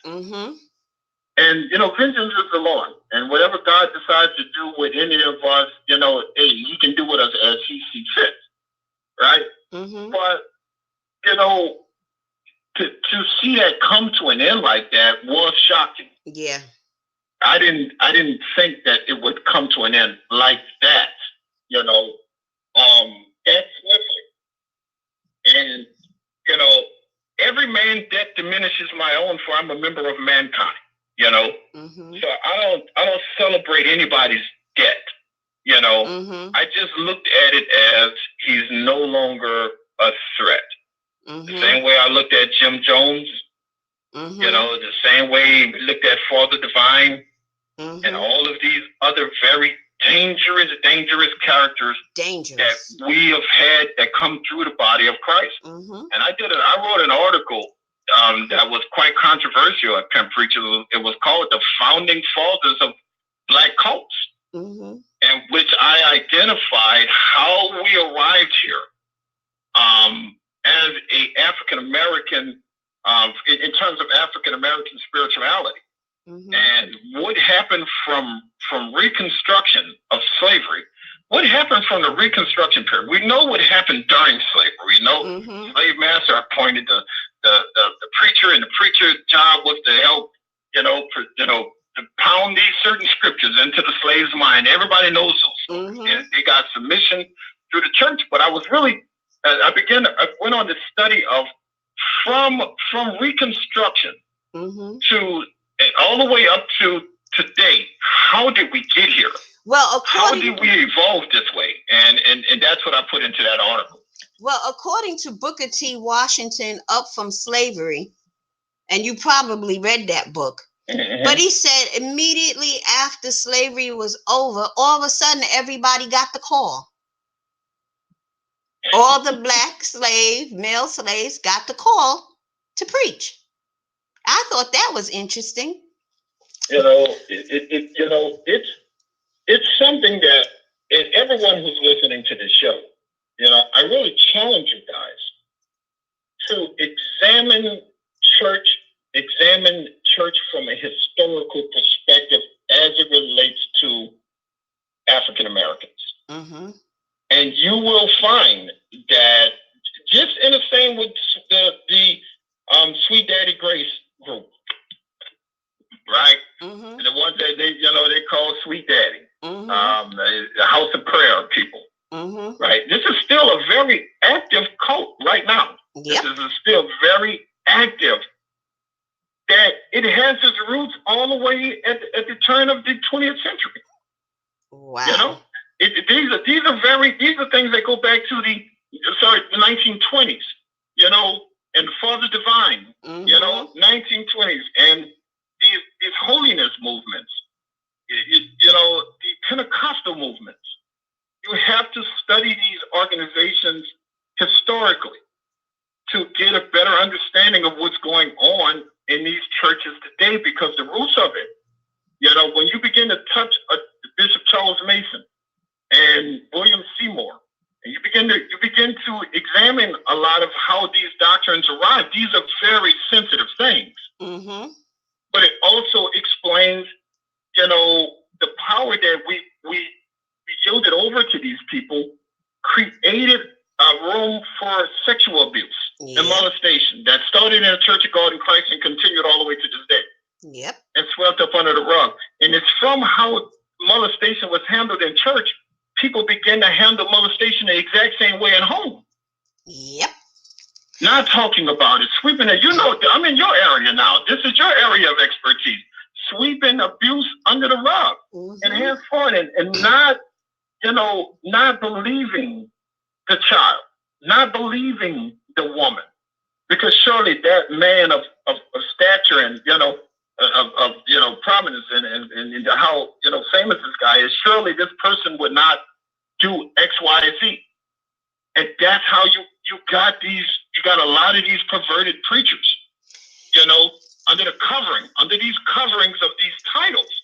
And, vengeance is the Lord. And whatever God decides to do with any of us, hey, he can do with us as he sees fit. Right? But, to see that come to an end like that was shocking. Yeah. I didn't think that it would come to an end like that. That's swiftly. And, every man debt diminishes my own, for I'm a member of mankind. So I don't celebrate anybody's debt. I just looked at it as he's no longer a threat. The same way I looked at Jim Jones, the same way we looked at Father Divine, and all of these other very dangerous characters that we have had that come through the body of Christ. And I wrote an article that was quite controversial at Pimp Preacher. It was called The Founding Fathers of Black Cults, in which I identified how we arrived here as a African American, in terms of African American spirituality, and what happened from Reconstruction of slavery. What happened from the Reconstruction period? We know what happened during slavery. We know slave master appointed the preacher, and the preacher's job was to help, to pound these certain scriptures into the slave's mind. Everybody knows those. And they got submission through the church. But I was really, I went on the study of from Reconstruction to all the way up to today. How did we get here? Well, how did we evolve this way? And that's what I put into that article. Well, according to Booker T. Washington, Up from Slavery, and you probably read that book, but he said immediately after slavery was over, all of a sudden everybody got the call. All the black male slaves got the call to preach. I thought that was interesting. It's something that, and everyone who's listening to this show, I really challenge you guys to examine church from a historical perspective as it relates to African Americans. And you will find that just in the same with the Sweet Daddy Grace group, right? The ones that they call Sweet Daddy, the House of Prayer people, right? This is still a very active cult right now. This is still very active. That it has its roots all the way at the turn of the 20th century. Wow. These are things that go back to the 1920s, and Father Divine, 1920s, and these holiness movements, the Pentecostal movements. You have to study these organizations historically to get a better understanding of what's going on in these churches today, because the roots of it, when you begin to touch Bishop Charles Mason, and William Seymour. And you begin to examine a lot of how these doctrines arrive. These are very sensitive things. Mm-hmm. But it also explains, the power that we yielded over to these people created a room for sexual abuse and molestation that started in the Church of God in Christ and continued all the way to this day. Yep. And swept up under the rug. And it's from how molestation was handled in church, people began to handle molestation the exact same way at home. Yep. Not talking about it, sweeping it. I'm in your area now. This is your area of expertise. Sweeping abuse under the rug and hands forward and not believing the child, not believing the woman. Because surely that man of stature and, of prominence and how, famous this guy is, surely this person would not do X, Y, and Z. And that's how you got a lot of these perverted preachers, under these coverings of these titles.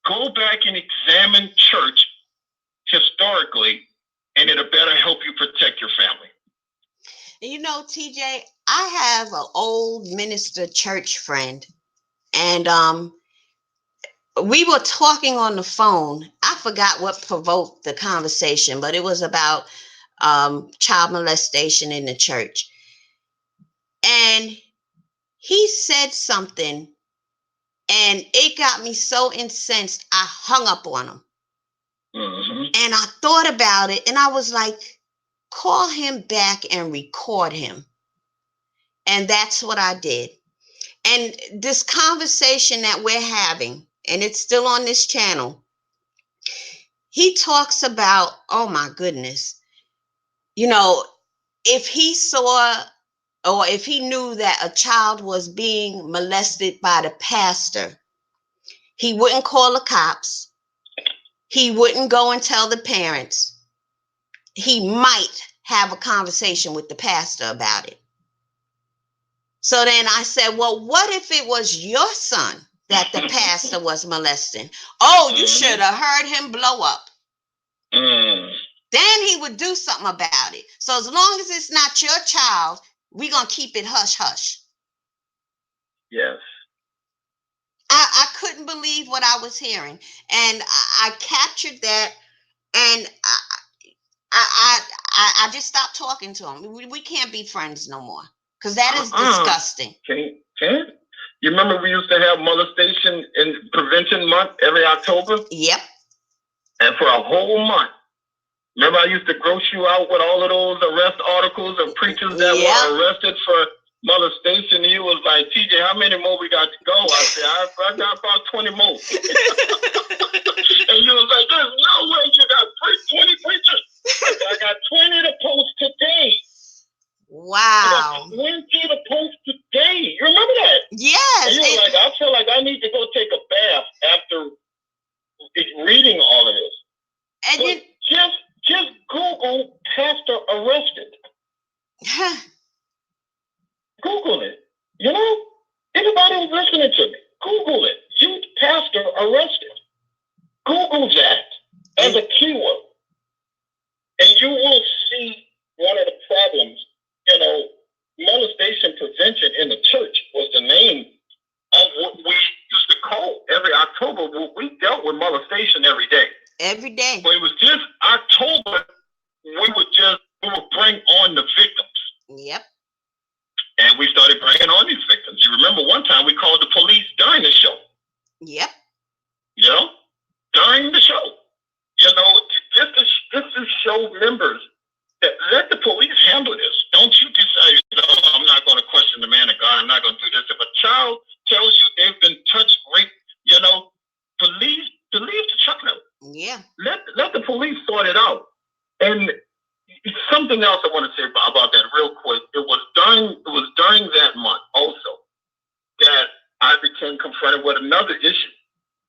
Go back and examine church historically, and it'll better help you protect your family. TJ, I have an old minister church friend, and we were talking on the phone. I forgot what provoked the conversation, but it was about child molestation in the church. And he said something, and it got me so incensed, I hung up on him. Mm-hmm. And I thought about it, and I was like, call him back and record him. And that's what I did. And this conversation that we're having, and it's still on this channel, he talks about, oh my goodness, if he saw or if he knew that a child was being molested by the pastor, he wouldn't call the cops. He wouldn't go and tell the parents. He might have a conversation with the pastor about it. So then I said, well, what if it was your son that the pastor was molesting? Oh, you should have heard him blow up. Then he would do something about it. So as long as it's not your child, we're going to keep it hush hush. Yes. I couldn't believe what I was hearing. And I captured that, and I just stopped talking to him. We can't be friends no more, because that is disgusting. Can you remember we used to have molestation and prevention month every October? Yep. And for a whole month, remember I used to gross you out with all of those arrest articles of preachers that were arrested for molestation. And you was like, TJ, how many more we got to go? I said, I got about 20 more. And you was like, there's no way you got 20 preachers. I got 20 to post today. Wow. 20 to post today. You remember that? Yes. And you were like, I feel like I need to go take a bath after reading all of this. And just Google pastor arrested. Google it. Anybody who's listening to me, Google it. Youth pastor arrested. Google that as a keyword. And you will see one of the problems. Molestation prevention in the church was the name of what we used to call every October. We dealt with molestation every day. Every day. But it was just October, we would bring on the victims. Yep. And we started bringing on these victims. You remember one time we called the police during the show. Yep. During the show. Just to show members that let the police handle this. Don't you decide, I'm not going to question the man of God. I'm not going to do this. If a child tells you they've been touched, raped, leave the child. Yeah. Let the police sort it out. And something else I want to say about that real quick. It was during that month also that I became confronted with another issue,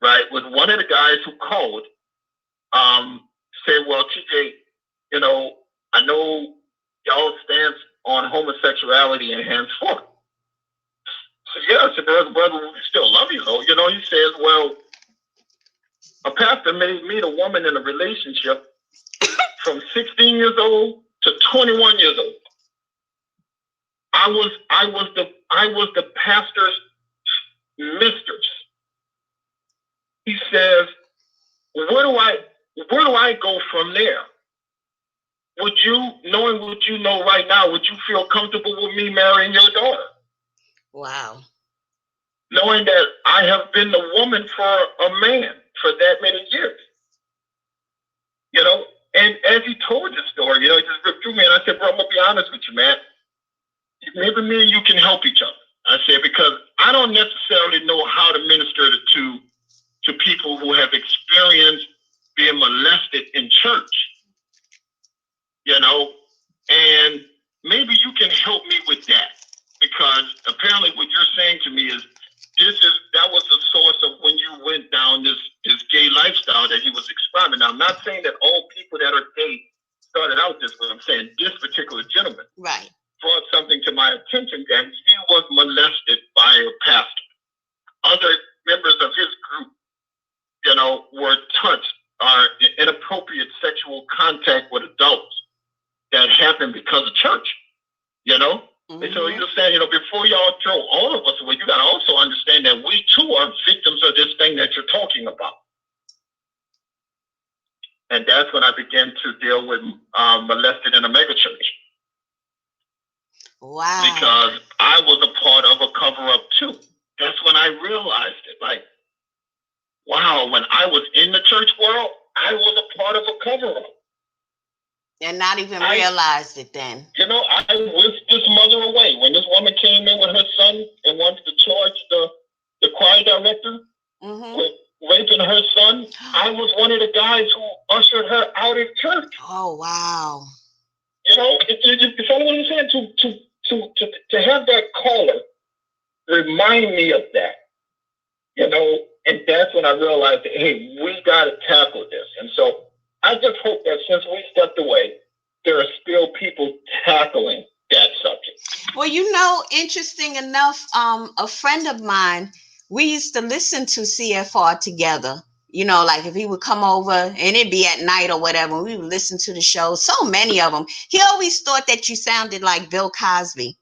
right? With one of the guys who called, said, well, TJ, I know y'all stance on homosexuality and henceforth. So yeah, I said, brother, we still love you though. He says, well, a pastor may meet a woman in a relationship from 16 years old to 21 years old. I was the pastor's mistress. He says, where do I go from there? Would you, knowing what you know right now, would you feel comfortable with me marrying your daughter? Wow. Knowing that I have been the woman for a man for that many years. You know, and as he told the story, you know, he just ripped through me, and I said, bro, I'm going to be honest with you, man. Maybe me and you can help each other. I said, because I don't necessarily know how to minister to people who have experienced being molested in church, you know, and maybe you can help me with that, because apparently what you're saying to me is that was the source of when you went down this gay lifestyle that he was describing. Now, I'm not saying that all people that are gay started out this way. I'm saying this particular gentleman brought something to my attention that he was molested by a pastor. Other members of his group, you know, were touched or inappropriate sexual contact with adults that happened because of church, you know? Mm-hmm. And so he was saying, you know, before y'all throw all of us away, you got to also understand that we too are victims of this thing that you're talking about. And that's when I began to deal with molested in a megachurch. Wow. Because I was a part of a cover-up too. That's when I realized it. Like, wow, when I was in the church world, I was a part of a cover-up. And not even realized it then. You know, I whisked this mother away. When this woman came in with her son and wanted to charge the choir director with raping her son, I was one of the guys who ushered her out of church. Oh, wow. You know, you follow what I'm saying? To have that caller remind me of that, you know, and that's when I realized that, hey, we got to tackle this. And so I just hope that since we stepped away, there are still people tackling that subject. Well, you know, interesting enough, a friend of mine, we used to listen to CFR together. You know, like if he would come over and it'd be at night or whatever, we would listen to the show. So many of them. He always thought that you sounded like Bill Cosby.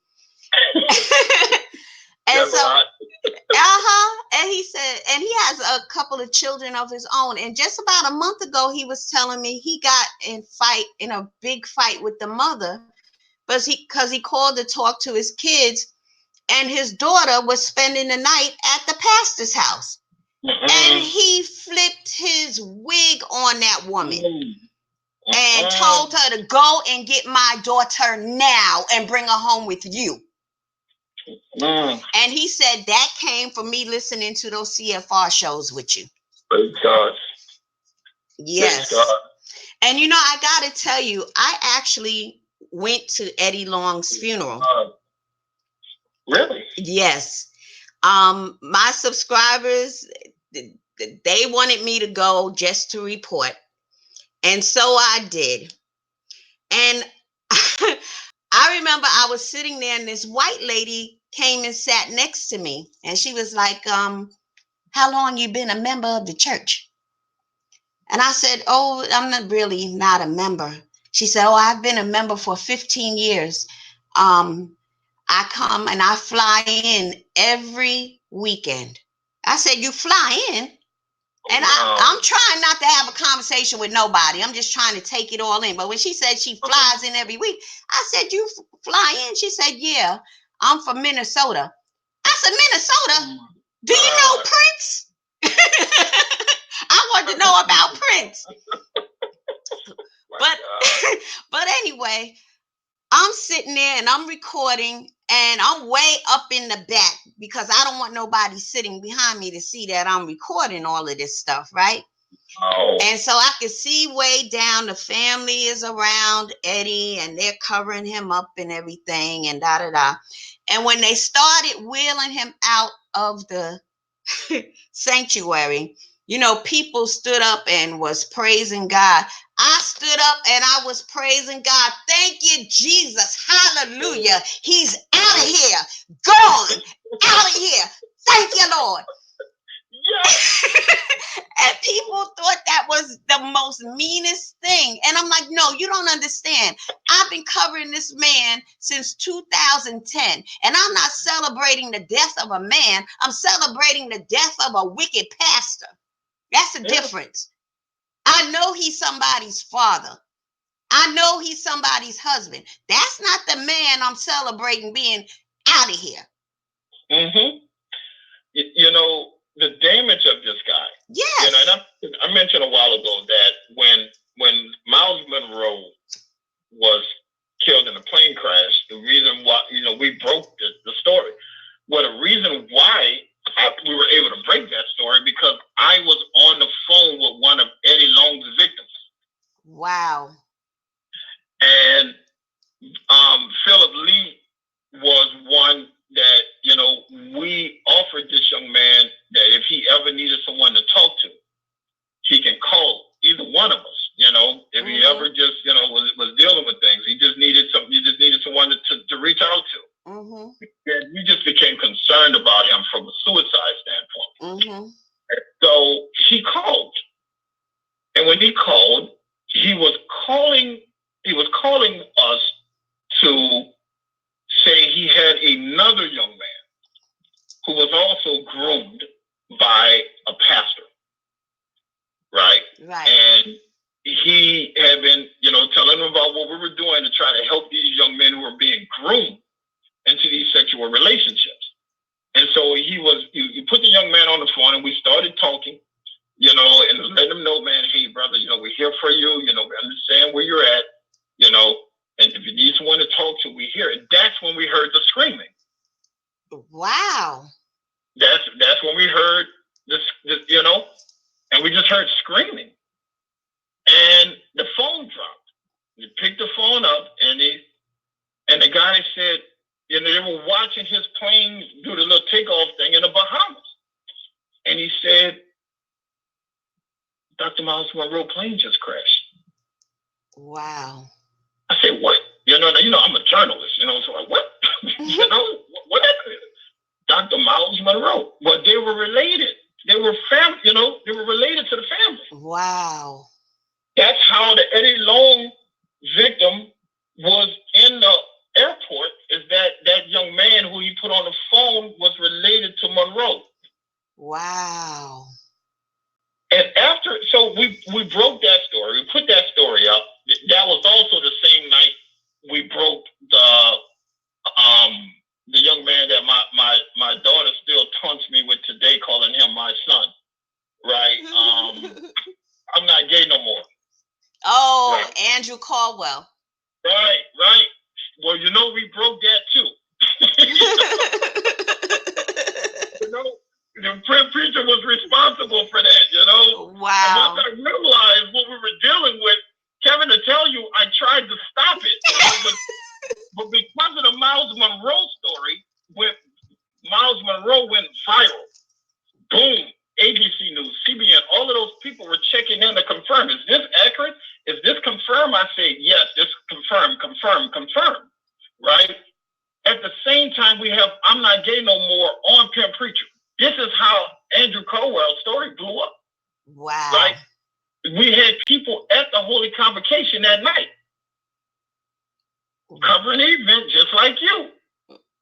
And so, and he said, and he has a couple of children of his own. And just about a month ago, he was telling me he got in a big fight with the mother, because he called to talk to his kids, and his daughter was spending the night at the pastor's house. And he flipped his wig on that woman and told her to go and get my daughter now and bring her home with you. And he said that came from me listening to those CFR shows with you. Praise God. Yes. Praise God. And you know, I got to tell you, I actually went to Eddie Long's funeral. Really? Yes. My subscribers, they wanted me to go just to report. And so I did. And I remember I was sitting there and this white lady came and sat next to me. And she was like, how long you been a member of the church? And I said, oh, I'm not a member. She said, oh, I've been a member for 15 years. I come and I fly in every weekend. I said, you fly in? And I'm trying not to have a conversation with nobody. I'm just trying to take it all in. But when she said she flies in every week, I said, you fly in? She said, yeah, I'm from Minnesota. I said, Minnesota? Do you know Prince? I wanted to know about Prince. But anyway, I'm sitting there and I'm recording and I'm way up in the back because I don't want nobody sitting behind me to see that I'm recording all of this stuff, right? Oh. And so I could see way down the family is around Eddie and they're covering him up and everything and da-da-da. And when they started wheeling him out of the sanctuary, you know, people stood up and was praising God. I stood up and I was praising God. Thank you, Jesus. Hallelujah. He's out of here. Gone. Out of here. Thank you, Lord. Yes. And people thought that was the most meanest thing. And I'm like, no, you don't understand. I've been covering this man since 2010. And I'm not celebrating the death of a man. I'm celebrating the death of a wicked pastor. That's the difference. I know he's somebody's father. I know he's somebody's husband. That's not the man I'm celebrating being out of here. Mm-hmm. You know, the damage of this guy. Yes. You know, and I mentioned a while ago that when Miles Monroe was killed in a plane crash, the reason why, you know, we broke the story. Well, the reason why we were able to break that story because I was on the phone with one of Eddie Long's victims. Wow. And Philip Lee was one that, you know, we offered this young man that if he ever needed someone to talk to, he can call either one of us, you know, if he ever just, you know, was dealing with things. He just needed someone to reach out to. And we just became concerned about him from a suicide standpoint. So he called. And when he called, he was calling us to say he had another young man who was also groomed by a pastor. Right. And he had been, you know, telling them about what we were doing to try to help these young men who were being groomed into these sexual relationships. And so he put the young man on the phone and we started talking, you know, and letting him know, man, hey, brother, you know, we're here for you. You know, we understand where you're at, you know, and if you need someone to talk to, we hear it. That's when we heard the screaming. Wow. That's when we heard this, you know, and we just heard screaming. And the phone dropped. He picked the phone up and the guy said, you know, they were watching his plane do the little takeoff thing in the Bahamas. And he said, Dr. Miles Monroe plane just crashed. Wow. I said, what? You know, I'm a journalist, you know, so like, what? You know, what happened? Dr. Miles Monroe. Well, they were related. They were family, you know, they were related to the family. Wow. That's how the Eddie Long victim was in the airport, is that young man who he put on the phone was related to Monroe. Wow. And so we broke that story. We put that story up. That was also the same night we broke the young man that my daughter still taunts me with today, calling him my son. Right? I'm not gay no more. Oh, right. Andrew Caldwell. Right. Well, you know, we broke that too. You know, the preacher was responsible for that, you know? Wow. And once I realized what we were dealing with, Kevin, to tell you, I tried to stop it. But because of the Miles Monroe story, Miles Monroe went viral. Boom. ABC News, CBN, all of those people were checking in to confirm. Is this accurate? Is this confirmed? I said, yes, this confirmed. Right? At the same time, we have I'm Not Gay No More on Pimp Preacher. This is how Andrew Caldwell's story blew up. Wow. Right? We had people at the Holy Convocation that night covering the event just like you.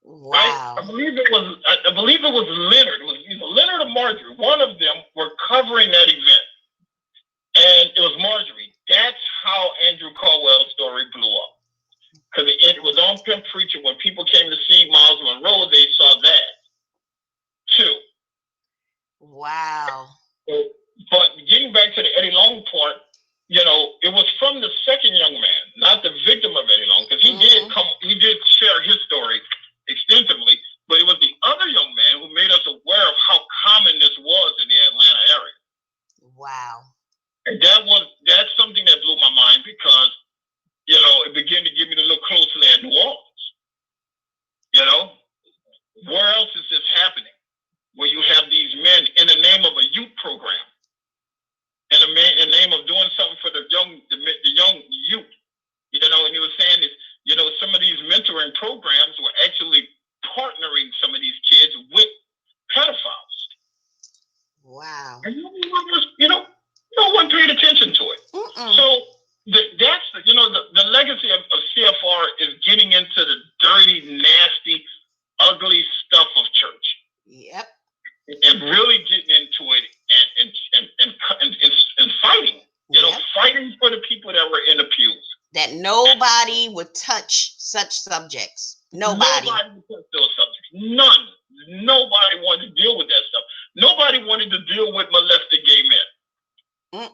Wow. Right? I believe it was Leonard. It was either Leonard or Marjorie. One of them were covering that event. And it was Marjorie. That's how Andrew Caldwell's story blew up. Because it was on Pimp Preacher. When people came to see Miles Monroe, they saw that too. Wow. But getting back to the Eddie Long part, you know, it was from the second young man, not the victim of Eddie Long, because he did share his story extensively, but it was the other young man who made us aware of how common this was in the Atlanta area. Wow. And that's something that blew my mind because, you know, it began to give me to look closely at New Orleans. You know, where else is this happening? Where you have these men in the name of a youth program, in the name of doing something for the young youth. You know, and he was saying this, you know, some of these mentoring programs were actually partnering some of these kids with pedophiles. Wow. And you know, really getting into it and fighting. You know, fighting for the people that were in the pews. That nobody would touch such subjects. Nobody would touch those subjects. None. Nobody wanted to deal with that stuff. Nobody wanted to deal with molested gay men.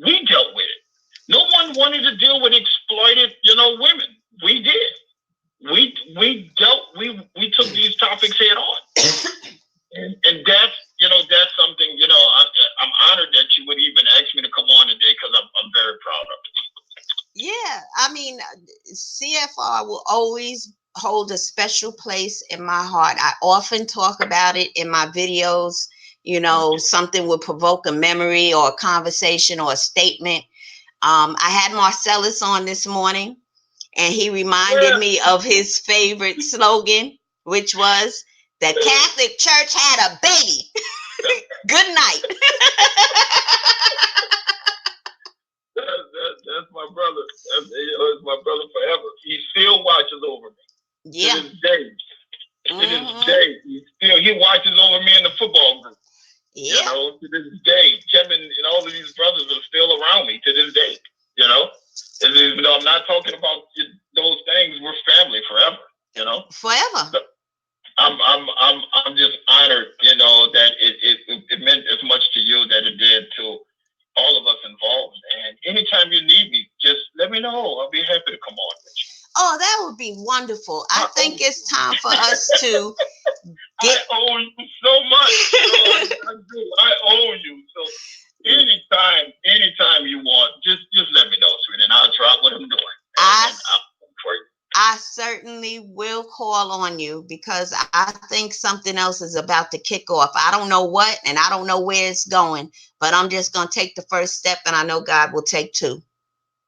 We dealt with it. No one wanted to deal with exploited, women. We did. We took these topics head on. And that's something, I'm honored that you would even ask me to come on today because I'm very proud of it. Yeah, I mean, CFR will always hold a special place in my heart. I often talk about it in my videos. Something would provoke a memory or a conversation or a statement. I had Marcellus on this morning, and he reminded me of his favorite slogan, which was, "The Catholic Church had a baby." Good night. That's my brother. That's my brother forever. He still watches over me. Yeah. To this day. To this day. He watches over me in the football group. Yeah. To this day. Kevin and all of these brothers are still around me to this day. Even though I'm not talking about those things, we're family forever. Forever. So I'm just honored, that it meant as much to you that it did to all of us involved. And anytime you need me, just let me know. I'll be happy to come on with you. Oh, that would be wonderful. I think it's time for us to get. I owe you so much. I do. I owe you. So anytime you want, just let me know, sweetie, and I'll try what I'm doing. And I'll for you. I certainly will call on you because I think something else is about to kick off. I don't know what, and I don't know where it's going, but I'm just going to take the first step, and I know God will take two.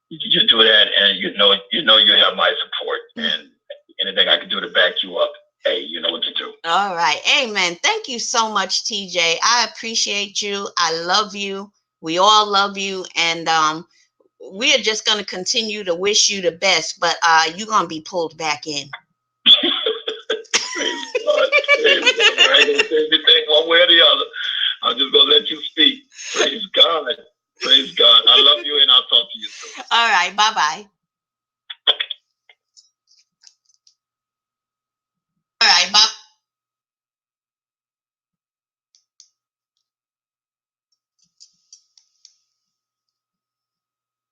You do that, and you have my support, and anything I can do to back you up, hey, you know what to do. All right. Amen. Thank you so much, TJ. I appreciate you. I love you. We all love you, and we are just going to continue to wish you the best, but you're going to be pulled back in. Praise God. I ain't going to say anything one way or the other. I'm just going to let you speak. Praise God. Praise God. I love you, and I'll talk to you soon. All right. Bye-bye.